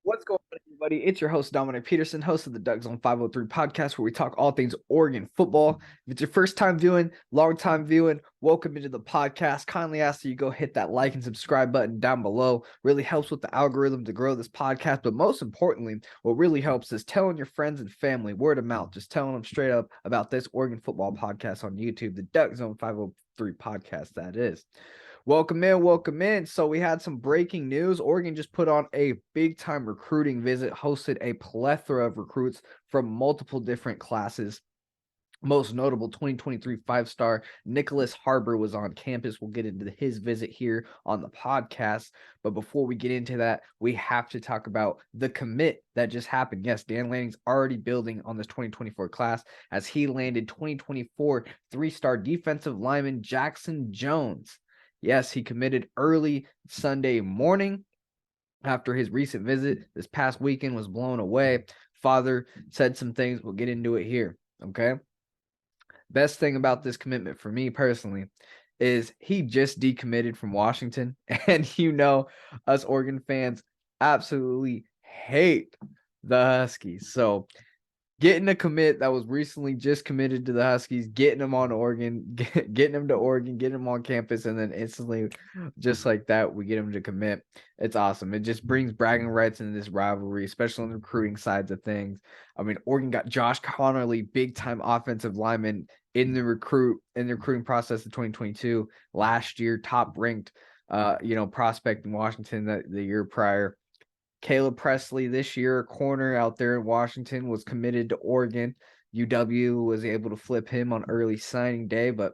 What's going on, everybody? It's your host, Dominic Peterson, host of the Duck Zone 503 podcast, where we talk all things Oregon football. If it's your first time viewing, long time viewing, welcome into the podcast. Kindly ask that you go hit that like and subscribe button down below. Really helps with the algorithm to grow this podcast. But most importantly, what really helps is telling your friends and family, word of mouth, just telling them straight up about this Oregon football podcast on YouTube, the Duck Zone 503 podcast, that is. Welcome in, welcome in. So we had some breaking news. Oregon just put on a big-time recruiting visit, hosted a plethora of recruits from multiple different classes. Most notable 2023 five-star Nicholas Harbor was on campus. We'll get into his visit here on the podcast. But before we get into that, we have to talk about the commit that just happened. Yes, Dan Lanning's already building on this 2024 class as he landed 2024 three-star defensive lineman Jaxson Jones. Yes, he committed early Sunday morning after his recent visit. This past weekend was blown away. Father said some things. We'll get into it here, okay? Best thing about this commitment for me personally is he just decommitted from Washington. And us Oregon fans absolutely hate the Huskies. So getting a commit that was recently just committed to the Huskies, getting him on Oregon, getting him to Oregon, getting him on campus, and then instantly, just like that, we get him to commit. It's awesome. It just brings bragging rights into this rivalry, especially on the recruiting sides of things. I mean, Oregon got Josh Connerly, big time offensive lineman in the recruiting process of 2022. Last year, top ranked, prospect in Washington the year prior. Caleb Presley this year, corner out there in Washington, was committed to Oregon. UW was able to flip him on early signing day, but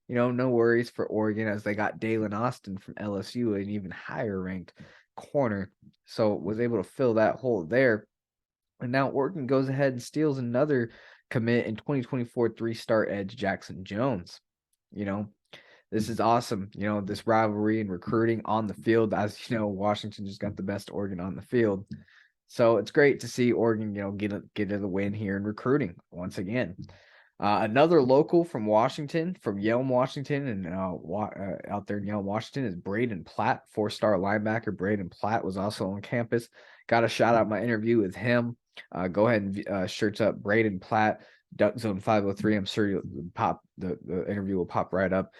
no worries for Oregon as they got Dalen Austin from LSU, an even higher ranked corner. So was able to fill that hole there. And now Oregon goes ahead and steals another commit in 2024 three-star edge Jaxson Jones. This is awesome. This rivalry and recruiting on the field. As Washington just got the best Oregon on the field. So it's great to see Oregon, get the win here in recruiting once again. Another local from Washington, from Yelm, Washington, and out there in Yelm, Washington, is Braden Platt, four-star linebacker. Braden Platt was also on campus. Got to shout out my interview with him. Go ahead and search up Braden Platt, Duck Zone 503. I'm sure you'll pop the interview will pop right up.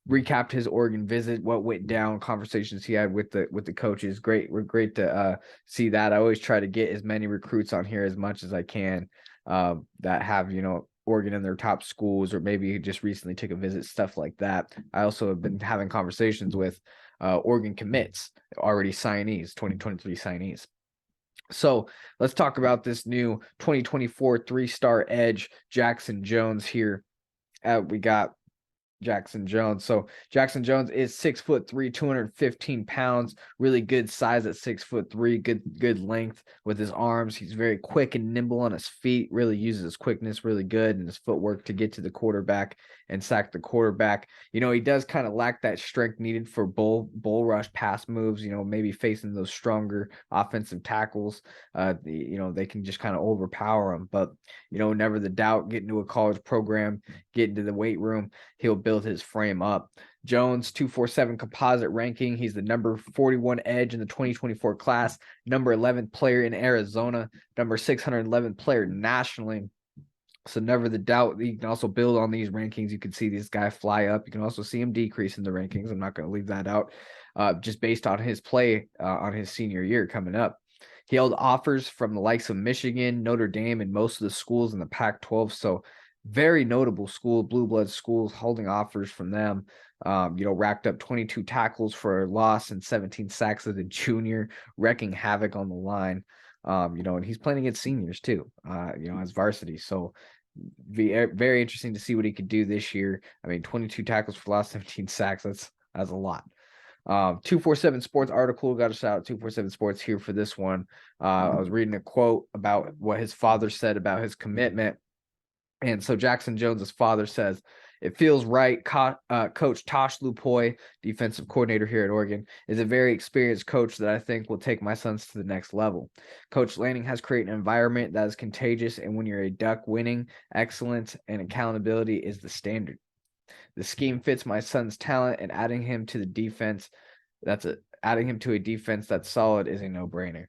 Recapped his Oregon visit, what went down, conversations he had with the coaches. Great to see that. I always try to get as many recruits on here as much as I can that have Oregon in their top schools, or maybe just recently took a visit, stuff like that. I also have been having conversations with Oregon commits, already signees, 2023 signees. So let's talk about this new 2024 three-star edge, Jaxson Jones here. We got Jaxson Jones. So Jaxson Jones is 6'3", 215 pounds, really good size at 6'3", good length with his arms. He's very quick and nimble on his feet, really uses his quickness really good and his footwork to get to the quarterback and sack the quarterback. He does kind of lack that strength needed for bull rush pass moves, maybe facing those stronger offensive tackles. They can just kind of overpower him, but never the doubt, get into a college program, get into the weight room, he'll build his frame up. Jones 247 composite ranking. He's the number 41 edge in the 2024 class, number 11 player in Arizona, number 611 player nationally. So never the doubt. You can also build on these rankings. You can see this guy fly up. You can also see him decrease in the rankings. I'm not going to leave that out, just based on his play on his senior year coming up. He held offers from the likes of Michigan, Notre Dame, and most of the schools in the Pac-12. So very notable school, blue blood schools, holding offers from them. Racked up 22 tackles for a loss and 17 sacks as a junior, wrecking havoc on the line. And he's playing against seniors too, as varsity. So very interesting to see what he could do this year. I mean, 22 tackles for loss, 17 sacks. That's a lot. 247 Sports article, got a shout out 247 Sports here for this one. I was reading a quote about what his father said about his commitment. And so Jaxson Jones's father says, "It feels right. Coach Tosh Lupoy, defensive coordinator here at Oregon, is a very experienced coach that I think will take my sons to the next level. Coach Lanning has created an environment that is contagious, and when you're a Duck, winning, excellence, and accountability is the standard. The scheme fits my son's talent, and adding him to a defense that's solid is a no-brainer."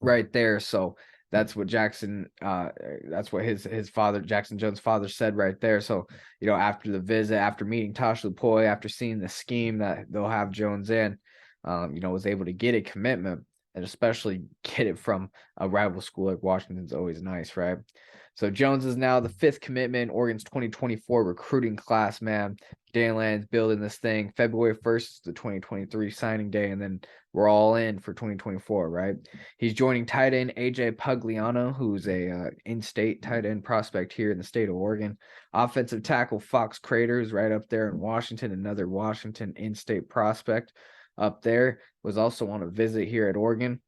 right there. So that's what Jaxson, that's what his father, Jaxson Jones' father, said right there. So, after the visit, after meeting Tosh Lupoy, after seeing the scheme that they'll have Jones in, was able to get a commitment, and especially get it from a rival school like Washington's always nice, right? So Jones is now the 5th commitment in Oregon's 2024 recruiting class, man. Dan Land's building this thing. February 1st is the 2023 signing day, and then we're all in for 2024, right? He's joining tight end AJ Pugliano, who's a in-state tight end prospect here in the state of Oregon. Offensive tackle Fox Crater is right up there in Washington, another Washington in-state prospect up there, was also on a visit here at Oregon.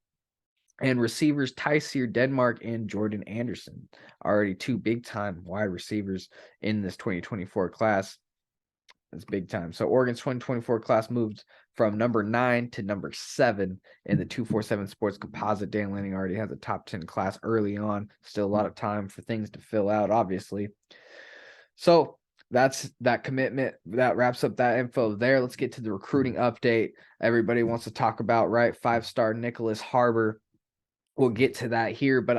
And receivers Tyseer Denmark and Jordan Anderson, already 2 big-time wide receivers in this 2024 class. That's big time. So Oregon's 2024 class moved from number 9 to number 7 in the 247 Sports Composite. Dan Lanning already has a top 10 class early on. Still a lot of time for things to fill out, obviously. So that's that commitment. That wraps up that info there. Let's get to the recruiting update. Everybody wants to talk about, right? 5-star Nicholas Harbor. We'll get to that here, but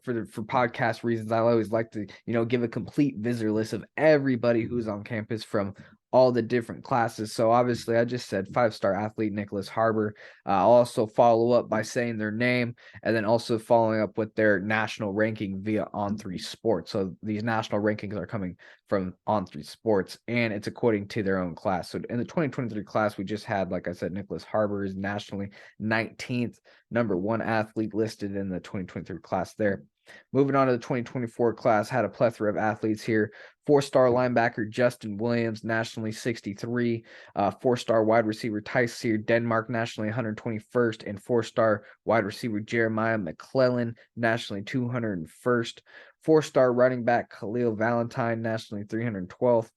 for podcast reasons, I always like to, give a complete visitor list of everybody who's on campus from all the different classes. So obviously I just said 5-star athlete Nicholas Harbor. I'll also follow up by saying their name, and then also following up with their national ranking via On3 Sports. So these national rankings are coming from On3 Sports, and it's according to their own class. So in the 2023 class, we just had, like I said, Nicholas Harbor is nationally 19th, number 1 athlete listed in the 2023 class there. Moving on to the 2024 class, had a plethora of athletes here. 4-star linebacker Justin Williams, nationally 63. 4-star wide receiver Tyseer Denmark, nationally 121st. And 4-star wide receiver Jeremiah McClellan, nationally 201st. 4-star running back Khalil Valentine, nationally 312th.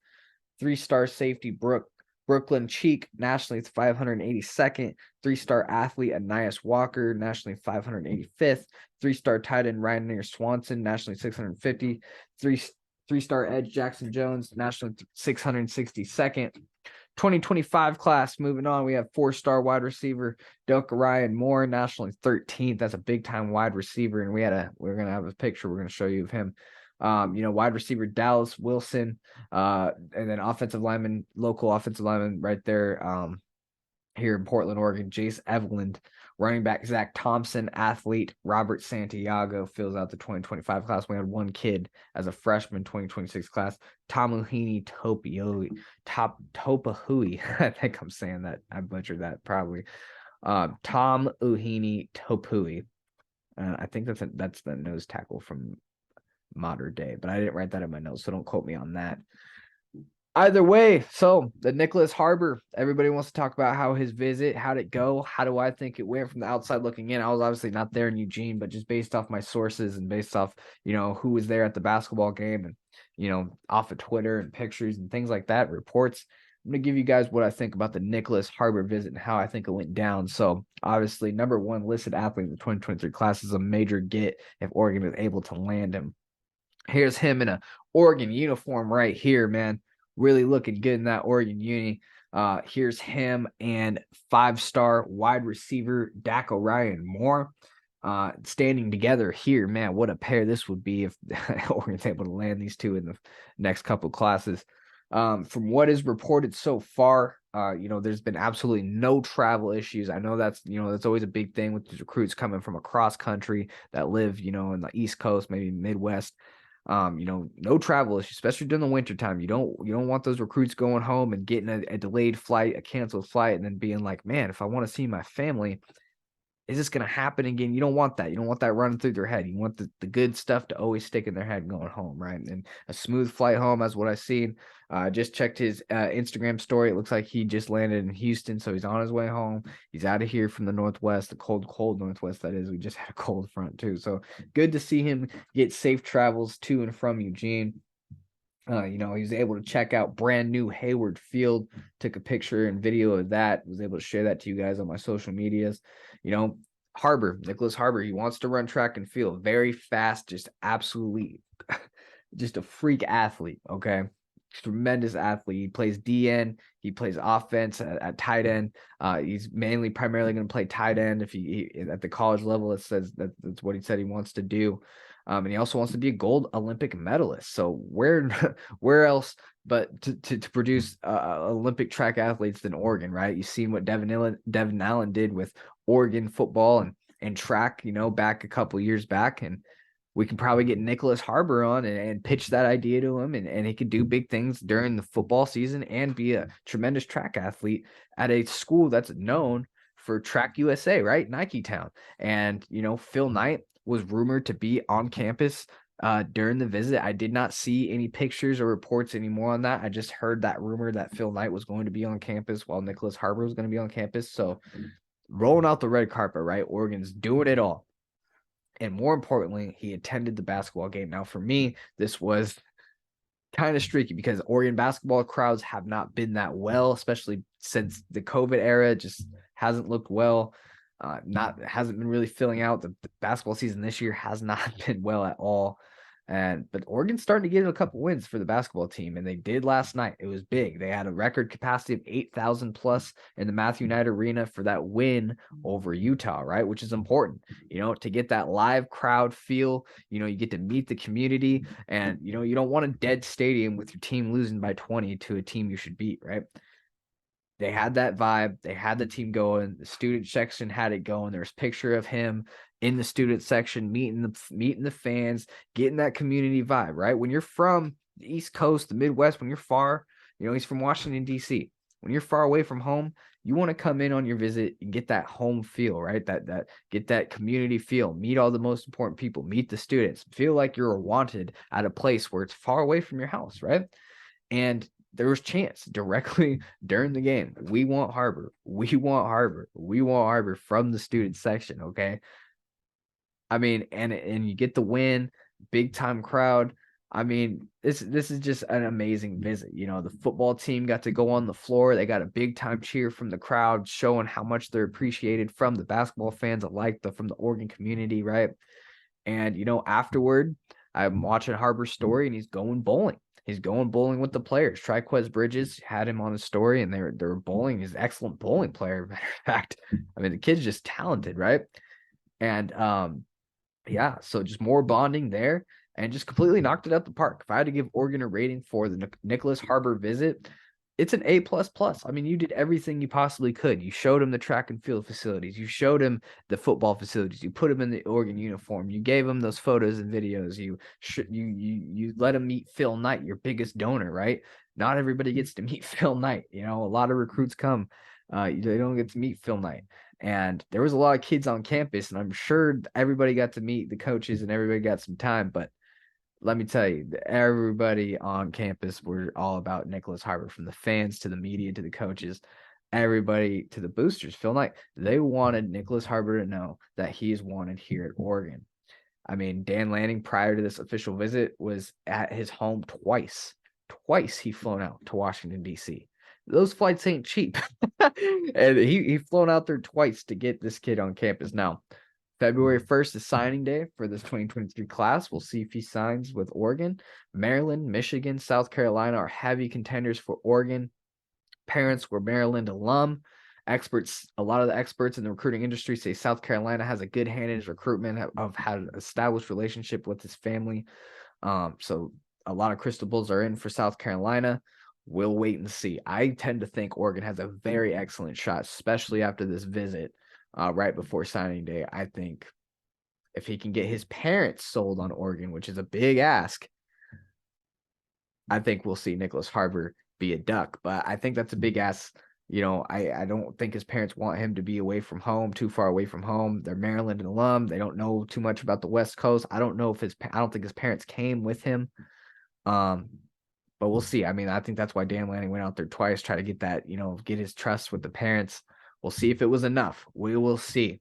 3-star safety Brooklyn Cheek, nationally 582nd. 3-star athlete Anias Walker, nationally 585th. 3-star tight end Ryan Swanson, nationally 650. 3-star edge Jaxson Jones, nationally 662nd. 2025 class, moving on, we have 4-star wide receiver Doka Ryan Moore, nationally 13th. That's a big time wide receiver, and we're gonna have a picture we're gonna show you of him. Wide receiver Dallas Wilson, and then local offensive lineman right there, here in Portland, Oregon, Jace Eveland. Running back Zach Thompson, athlete Robert Santiago fills out the 2025 class. We had 1 kid as a freshman 2026 class, Tomuhini Topahui. I think I'm saying that. I butchered that probably. Tom Uhini Topui. I think that's the nose tackle from modern day, but I didn't write that in my notes, so don't quote me on that. Either way, so the Nicholas Harbor, everybody wants to talk about how his visit, how'd it go? How do I think it went from the outside looking in? I was obviously not there in Eugene, but just based off my sources and based off, who was there at the basketball game and, off of Twitter and pictures and things like that, reports. I'm going to give you guys what I think about the Nicholas Harbor visit and how I think it went down. So obviously, number 1 listed athlete in the 2023 class is a major get if Oregon is able to land him. Here's him in a Oregon uniform right here, man. Really looking good in that Oregon uni. Here's him and 5-star wide receiver Dak Ryan Moore standing together here. Man, what a pair this would be if Oregon's able to land these two in the next couple classes. From what is reported so far, there's been absolutely no travel issues. I know that's always a big thing with these recruits coming from across country that live, in the East Coast, maybe Midwest. No travel issues, especially during the wintertime. You don't want those recruits going home and getting a delayed flight, a canceled flight, and then being like, man, if I want to see my family, is this going to happen again? You don't want that. You don't want that running through their head. You want the good stuff to always stick in their head going home, right? And a smooth flight home, as what I've seen. Just checked his Instagram story. It looks like he just landed in Houston, so he's on his way home. He's out of here from the Northwest, the cold Northwest, that is. We just had a cold front, too. So good to see him get safe travels to and from Eugene. He was able to check out brand new Hayward Field, took a picture and video of that, was able to share that to you guys on my social medias. Nicholas Harbor, he wants to run track and field, very fast, just absolutely just a freak athlete. Okay. tremendous athlete. He plays DN. He plays offense at tight end. He's primarily going to play tight end if he at the college level. It says that's what he said he wants to do. And he also wants to be a gold Olympic medalist. So where else but to produce Olympic track athletes than Oregon, right? You've seen what Devin Allen did with Oregon football and track, back a couple years back, and we can probably get Nicholas Harbor on and pitch that idea to him, and he could do big things during the football season and be a tremendous track athlete at a school that's known for Track USA, right? Nike Town. And, Phil Knight was rumored to be on campus during the visit. I did not see any pictures or reports anymore on that. I just heard that rumor that Phil Knight was going to be on campus while Nicholas Harbor was going to be on campus. So rolling out the red carpet, right? Oregon's doing it all. And more importantly, he attended the basketball game. Now, for me, this was kind of streaky because Oregon basketball crowds have not been that well, especially since the COVID era. Just hasn't looked well. Hasn't been really filling out. The basketball season this year has not been well at all. But Oregon's starting to get a couple wins for the basketball team, and they did last night. It was big. They had a record capacity of 8,000 plus in the Matthew Knight Arena for that win over Utah, right? Which is important, to get that live crowd feel. You get to meet the community, and you don't want a dead stadium with your team losing by 20 to a team you should beat, right? They had that vibe. They had the team going. The student section had it going. There's a picture of him in the student section, meeting the fans, getting that community vibe, right? When you're from the East Coast, the Midwest, when you're far, he's from Washington, D.C. When you're far away from home, you want to come in on your visit and get that home feel, right? Get that community feel, meet all the most important people, meet the students, feel like you're wanted at a place where it's far away from your house, right? And there was chants directly during the game. We want Harbor. We want Harbor. We want Harbor from the student section. Okay. I mean, and you get the win, big time crowd. I mean, this is just an amazing visit. The football team got to go on the floor. They got a big time cheer from the crowd, showing how much they're appreciated from the basketball fans alike, from the Oregon community, right? And afterward, I'm watching Harbor's story, and he's going bowling. He's going bowling with the players. Triquez Bridges had him on his story, and they were bowling. He's an excellent bowling player, matter of fact. I mean, the kid's just talented, right? And yeah, so just more bonding there, and just completely knocked it out the park. If I had to give Oregon a rating for the Nicholas Harbor visit, it's an A++. I mean, you did everything you possibly could. You showed him the track and field facilities. You showed him the football facilities. You put him in the Oregon uniform. You gave him those photos and videos. You let him meet Phil Knight, your biggest donor, right? Not everybody gets to meet Phil Knight. A lot of recruits come. They don't get to meet Phil Knight. And there was a lot of kids on campus, and I'm sure everybody got to meet the coaches and everybody got some time, but let me tell you, everybody on campus were all about Nicholas Harbor, from the fans to the media to the coaches, everybody to the boosters. Phil Knight, they wanted Nicholas Harbor to know that he's wanted here at Oregon. I mean, Dan Lanning, prior to this official visit, was at his home twice. Twice he flown out to Washington, D.C. Those flights ain't cheap. And he flown out there twice to get this kid on campus. Now, February 1st is signing day for this 2023 class. We'll see if he signs with Oregon. Maryland, Michigan, South Carolina are heavy contenders for Oregon. Parents were Maryland alum. A lot of the experts in the recruiting industry say South Carolina has a good hand in his recruitment, have had an established relationship with his family. So a lot of crystal balls are in for South Carolina. We'll wait and see. I tend to think Oregon has a very excellent shot, especially after this visit. Right before signing day. I think if he can get his parents sold on Oregon, which is a big ask, I think we'll see Nicholas Harbor be a Duck. But I think that's a big ask. I don't think his parents want him to be away from home, too far away from home. They're Maryland alum. They don't know too much about the West Coast. I don't think his parents came with him. But we'll see. I mean, I think that's why Dan Lanning went out there twice, try to get that, get his trust with the parents. We'll see if it was enough. We will see.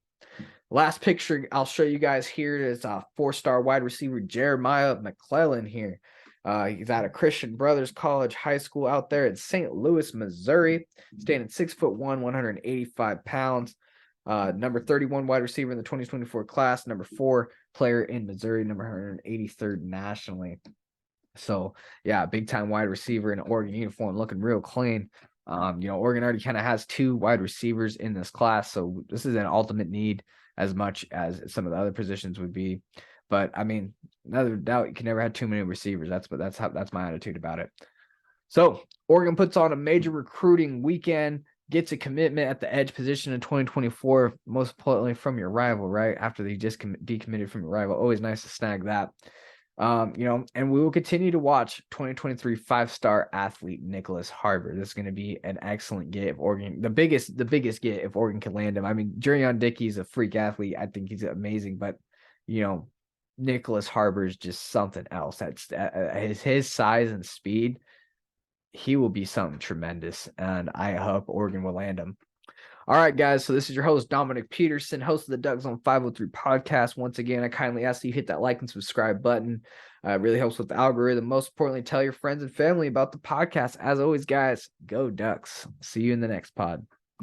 Last picture I'll show you guys here is a 4-star wide receiver, Jeremiah McClellan here. He's at a Christian Brothers College High School out there in St. Louis, Missouri. Standing 6'1", 185 pounds. Number 31 wide receiver in the 2024 class. Number 4 player in Missouri. Number 183rd nationally. So yeah, big time wide receiver in an Oregon uniform, looking real clean. Oregon already kind of has 2 wide receivers in this class, so this is an ultimate need as much as some of the other positions would be. But I mean, another doubt, you can never have too many receivers. That's my attitude about it. So Oregon puts on a major recruiting weekend, gets a commitment at the edge position in 2024, most importantly from your rival, right? After they just decommitted from your rival. Always nice to snag that. And we will continue to watch 2023 5-star athlete Nicholas Harbor. This is going to be an excellent get if Oregon, the biggest get if Oregon can land him. I mean, Jurion Dickey's a freak athlete. I think he's amazing, but Nicholas Harbor is just something else. That's his size and speed. He will be something tremendous, and I hope Oregon will land him. All right, guys. So this is your host, Dominic Peterson, host of the Ducks on 503 podcast. Once again, I kindly ask that you hit that like and subscribe button. It really helps with the algorithm. Most importantly, tell your friends and family about the podcast. As always, guys, go Ducks. See you in the next pod.